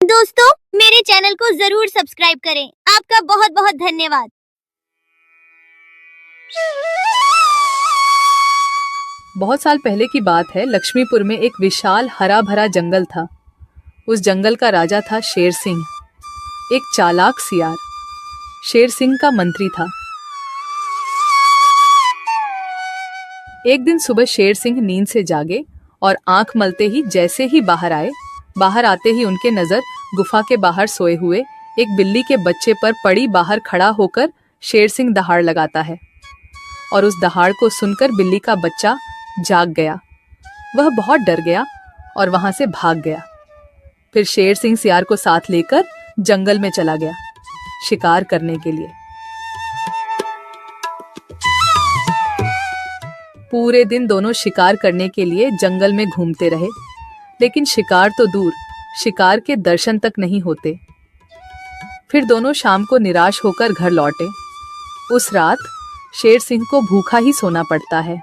दोस्तों, मेरे चैनल को जरूर सब्सक्राइब करें। आपका बहुत बहुत धन्यवाद। बहुत साल पहले की बात है। लक्ष्मीपुर में एक विशाल हरा भरा जंगल था। उस जंगल का राजा था शेर सिंह, एक चालाक सियार। शेर सिंह का मंत्री था। एक दिन सुबह शेर सिंह नींद से जागे और आंख मलते ही जैसे ही बाहर आते ही उनके नजर गुफा के बाहर सोए हुए एक बिल्ली के बच्चे पर पड़ी। बाहर खड़ा होकर शेर सिंह दहाड़ लगाता है और उस दहाड़ को सुनकर बिल्ली का बच्चा जाग गया। वह बहुत डर गया और वहां से भाग गया। फिर शेर सिंह सियार को साथ लेकर जंगल में चला गया शिकार करने के लिए। पूरे दिन दोनों शिकार करने के लिए जंगल में घूमते रहे, लेकिन शिकार तो दूर, शिकार के दर्शन तक नहीं होते। फिर दोनों शाम को निराश होकर घर लौटे। उस रात शेर सिंह को भूखा ही सोना पड़ता है।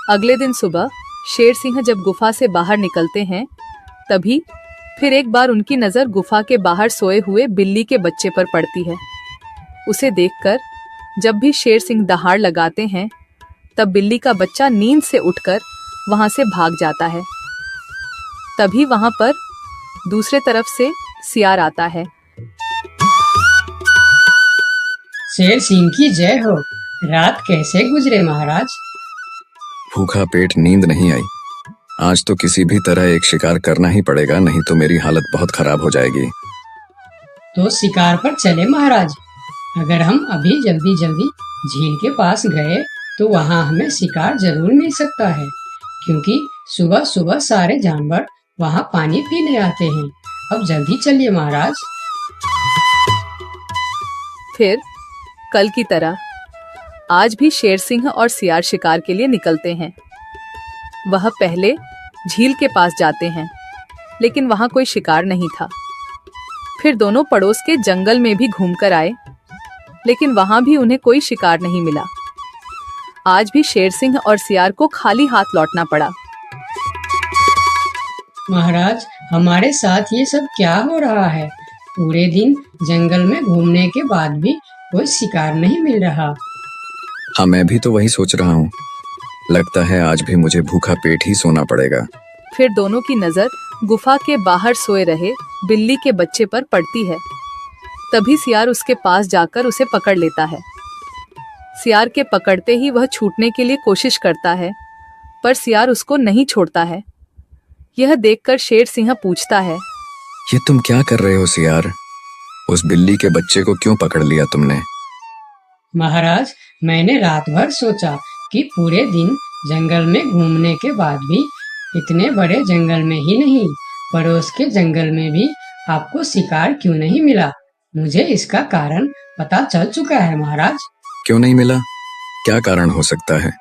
अगले दिन सुबह शेर सिंह जब गुफा से बाहर निकलते हैं, तभी फिर एक बार उनकी नजर गुफा के बाहर सोए हुए बिल्ली के बच्चे पर पड़ती है। उसे देखकर जब भी शेर सिंह दहाड़ लगाते हैं, तब बिल्ली का बच्चा नींद से उठकर वहां से भाग जाता है। तभी वहां पर दूसरे तरफ से सियार आता है। शेर सिंह की जय हो। रात कैसे गुजरे महाराज? भूखा पेट, नींद नहीं आई। आज तो किसी भी तरह एक शिकार करना ही पड़ेगा, नहीं तो मेरी हालत बहुत खराब हो जाएगी। तो शिकार पर चले महाराज। अगर हम अभी जल्दी झील के पास गए तो वहाँ हमें शिकार जरूर मिल सकता है, क्योंकि सुबह सुबह सारे जानवर वहाँ पानी पीने आते हैं। अब जल्दी चलिए महाराज। फिर कल की तरह आज भी शेर सिंह और सियार शिकार के लिए निकलते हैं। वह पहले झील के पास जाते हैं, लेकिन वहां कोई शिकार नहीं था। फिर दोनों पड़ोस के जंगल में भी घूमकर आए, लेकिन वहां भी उन्हें कोई शिकार नहीं मिला। आज भी शेर सिंह और सियार को खाली हाथ लौटना पड़ा। महाराज, हमारे साथ ये सब क्या हो रहा है? पूरे दिन जंगल में घूमने के बाद भी कोई शिकार नहीं मिल रहा। हाँ, मैं भी तो वही सोच रहा हूँ। लगता है आज भी मुझे भूखा पेट ही सोना पड़ेगा। फिर दोनों की नजर गुफा के बाहर सोए रहे बिल्ली के बच्चे पर पड़ती है। तभी सियार उसके पास जाकर उसे पकड़ लेता है। सियार के पकड़ते ही वह छूटने के लिए कोशिश करता है, पर सियार उसको नहीं छोड़ता है। यह देखकर शेर सिंह पूछता है, ये तुम क्या कर रहे हो सियार? उस बिल्ली के बच्चे को क्यों पकड़ लिया तुमने? महाराज, मैंने रात भर सोचा कि पूरे दिन जंगल में घूमने के बाद भी इतने बड़े जंगल में ही नहीं, पड़ोस के जंगल में भी आपको शिकार क्यों नहीं मिला। मुझे इसका कारण पता चल चुका है महाराज। क्यों नहीं मिला? क्या कारण हो सकता है?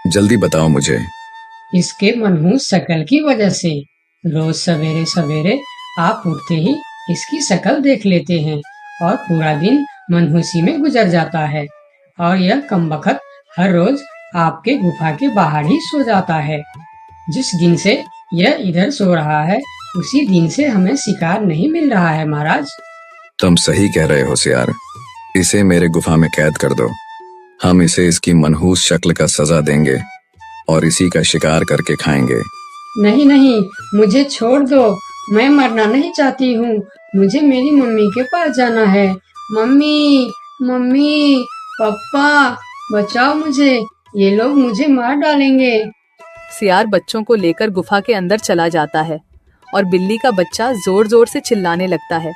जल्दी बताओ मुझे। इसके मनहूस शक्ल की वजह से। रोज सवेरे सवेरे आप उठते ही इसकी शक्ल देख लेते हैं और पूरा दिन मनहूसी में गुजर जाता है। और यह कमबख्त हर रोज आपके गुफा के बाहर ही सो जाता है। जिस दिन से यह इधर सो रहा है, उसी दिन से हमें शिकार नहीं मिल रहा है महाराज। तुम सही कह रहे हो सियार। इसे मेरे गुफा में कैद कर दो। हम इसे इसकी मनहूस शक्ल का सजा देंगे और इसी का शिकार करके खाएंगे। नहीं नहीं, मुझे छोड़ दो। मैं मरना नहीं चाहती हूँ। मुझे मेरी मम्मी के पास जाना है। मम्मी, मम्मी, पापा, बचाओ मुझे। ये लोग मुझे मार डालेंगे। सियार बच्चों को लेकर गुफा के अंदर चला जाता है और बिल्ली का बच्चा जोर जोर से चिल्लाने लगता है,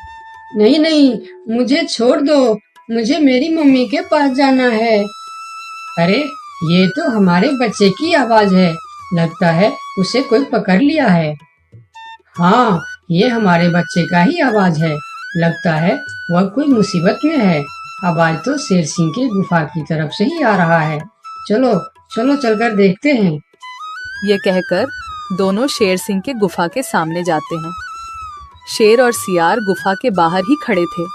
नहीं नहीं, मुझे छोड़ दो। मुझे मेरी मम्मी के पास जाना है। अरे, ये तो हमारे बच्चे की आवाज है। लगता है उसे कोई पकड़ लिया है। हाँ, ये हमारे बच्चे का ही आवाज है। लगता है वह कोई मुसीबत में है। आवाज तो शेर सिंह के गुफा की तरफ से ही आ रहा है। चलो चलो, चलकर देखते हैं। ये कहकर दोनों शेर सिंह के गुफा के सामने जाते हैं। शेर और सियार गुफा के बाहर ही खड़े थे।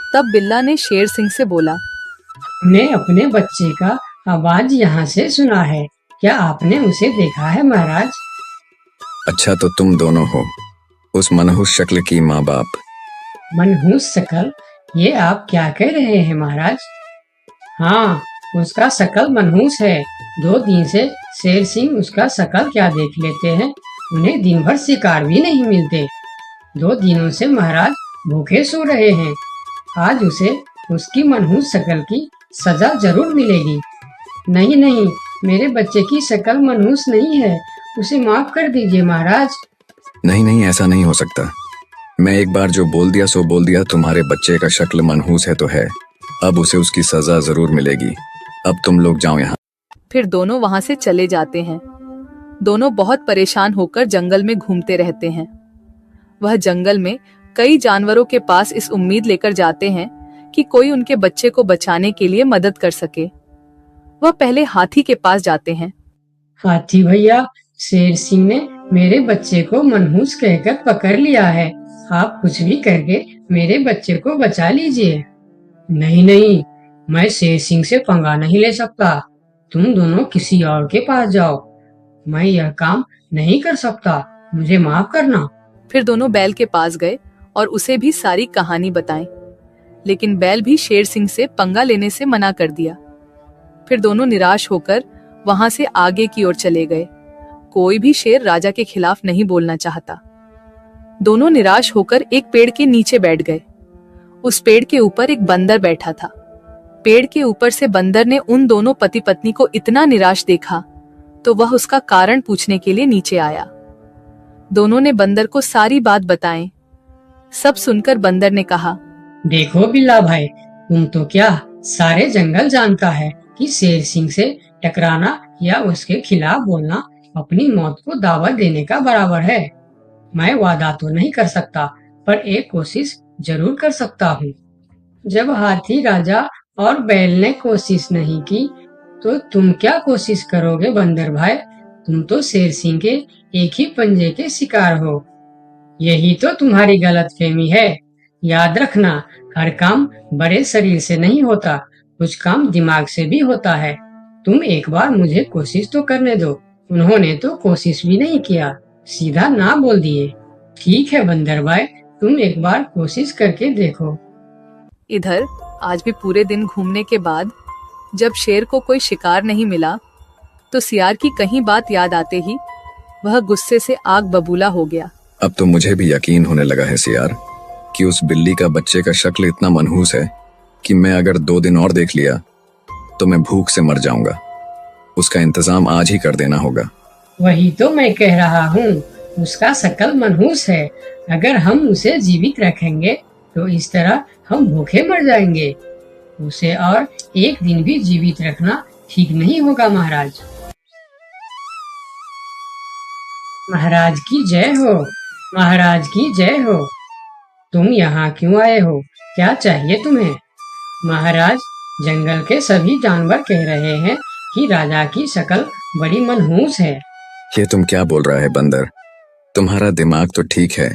तब बिल्ला ने शेर सिंह से बोला, हमने अपने बच्चे का आवाज यहाँ से सुना है। क्या आपने उसे देखा है महाराज? अच्छा तो तुम दोनों हो उस मनहूस शक्ल की माँ बाप। मनहूस शकल? ये आप क्या कह रहे हैं महाराज? हाँ, उसका शकल मनहूस है। 2 दिन से शेर सिंह उसका शकल क्या देख लेते हैं। उन्हें दिन भर शिकार भी नहीं मिलते। 2 दिनों से महाराज भूखे सो रहे हैं। आज उसे उसकी मनहूस शकल की सजा जरूर मिलेगी। नहीं नहीं, मेरे बच्चे की शकल मनहूस नहीं है। उसे माफ कर दीजिए महाराज। नहीं नहीं, ऐसा नहीं हो सकता। मैं एक बार जो बोल दिया सो बोल दिया। तुम्हारे बच्चे का शक्ल मनहूस है तो है, अब उसे उसकी सजा जरूर मिलेगी। अब तुम लोग जाओ यहाँ। फिर दोनों वहां से चले जाते हैं। दोनों बहुत परेशान होकर जंगल में घूमते रहते हैं। वह जंगल में कई जानवरों के पास इस उम्मीद लेकर जाते हैं कि कोई उनके बच्चे को बचाने के लिए मदद कर सके। वह पहले हाथी के पास जाते हैं। हाथी भैया, शेर सिंह ने मेरे बच्चे को मनहूस कहकर पकड़ लिया है। आप कुछ भी करके मेरे बच्चे को बचा लीजिए। नहीं नहीं, मैं शेर सिंह से पंगा नहीं ले सकता। तुम दोनों किसी और के पास जाओ। मैं यह काम नहीं कर सकता। मुझे माफ करना। फिर दोनों बैल के पास गए और उसे भी सारी कहानी बताई, लेकिन बैल भी शेर सिंह से पंगा लेने से मना कर दिया। फिर दोनों निराश होकर वहां से आगे की ओर चले गए। कोई भी शेर राजा के खिलाफ नहीं बोलना चाहता। दोनों निराश होकर एक पेड़ के नीचे बैठ गए। उस पेड़ के ऊपर एक बंदर बैठा था। पेड़ के ऊपर से बंदर ने उन दोनों पति पत्नी को इतना निराश देखा तो वह उसका कारण पूछने के लिए नीचे आया। दोनों ने बंदर को सारी बात बताई। सब सुनकर बंदर ने कहा, देखो बिल्ला भाई, तुम तो क्या सारे जंगल जानता है कि शेर सिंह से टकराना या उसके खिलाफ बोलना अपनी मौत को दावत देने का बराबर है। मैं वादा तो नहीं कर सकता, पर एक कोशिश जरूर कर सकता हूँ। जब हाथी राजा और बैल ने कोशिश नहीं की, तो तुम क्या कोशिश करोगे बंदर भाई? तुम तो शेर सिंह के एक ही पंजे के शिकार हो। यही तो तुम्हारी गलतफहमी है। याद रखना, हर काम बड़े शरीर से नहीं होता, कुछ काम दिमाग से भी होता है। तुम एक बार मुझे कोशिश तो करने दो। उन्होंने तो कोशिश भी नहीं किया, सीधा ना बोल दिए। ठीक है बंदर भाई, तुम एक बार कोशिश करके देखो। इधर आज भी पूरे दिन घूमने के बाद जब शेर को कोई शिकार नहीं मिला तो सियार की कहीं बात याद आते ही वह गुस्से से आग बबूला हो गया। अब तो मुझे भी यकीन होने लगा है सियार कि उस बिल्ली का बच्चे का शक्ल इतना मनहूस है कि मैं अगर 2 दिन और देख लिया तो मैं भूख से मर जाऊंगा। उसका इंतजाम आज ही कर देना होगा। वही तो मैं कह रहा हूँ, उसका शकल मनहूस है। अगर हम उसे जीवित रखेंगे तो इस तरह हम भूखे मर जाएंगे। उसे और एक दिन भी जीवित रखना ठीक नहीं होगा महाराज। महाराज की जय हो, महाराज की जय हो। तुम यहाँ क्यों आए हो? क्या चाहिए तुम्हें? महाराज, जंगल के सभी जानवर कह रहे हैं कि राजा की शक्ल बड़ी मनहूस है। ये तुम क्या बोल रहा है बंदर? तुम्हारा दिमाग तो ठीक है।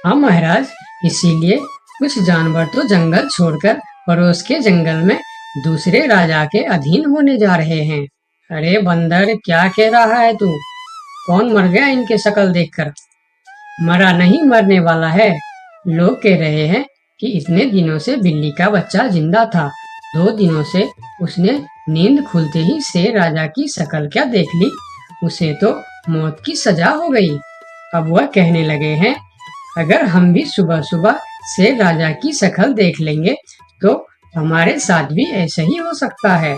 हाँ महाराज, इसीलिए कुछ जानवर तो जंगल छोड़कर पड़ोस के जंगल में दूसरे राजा के अधीन होने जा रहे हैं। अरे बंदर, क्या कह रहा है तू? कौन मर गया इनके शक्ल देखकर? मरा नहीं, मरने वाला है। लोग कह रहे हैं कि इतने दिनों से बिल्ली का बच्चा जिंदा था। 2 दिनों से उसने नींद खुलते ही शेर राजा की शक्ल क्या देख ली, उसे तो मौत की सजा हो गई। अब वह कहने लगे हैं, अगर हम भी सुबह सुबह शेर राजा की शक्ल देख लेंगे तो हमारे साथ भी ऐसा ही हो सकता है।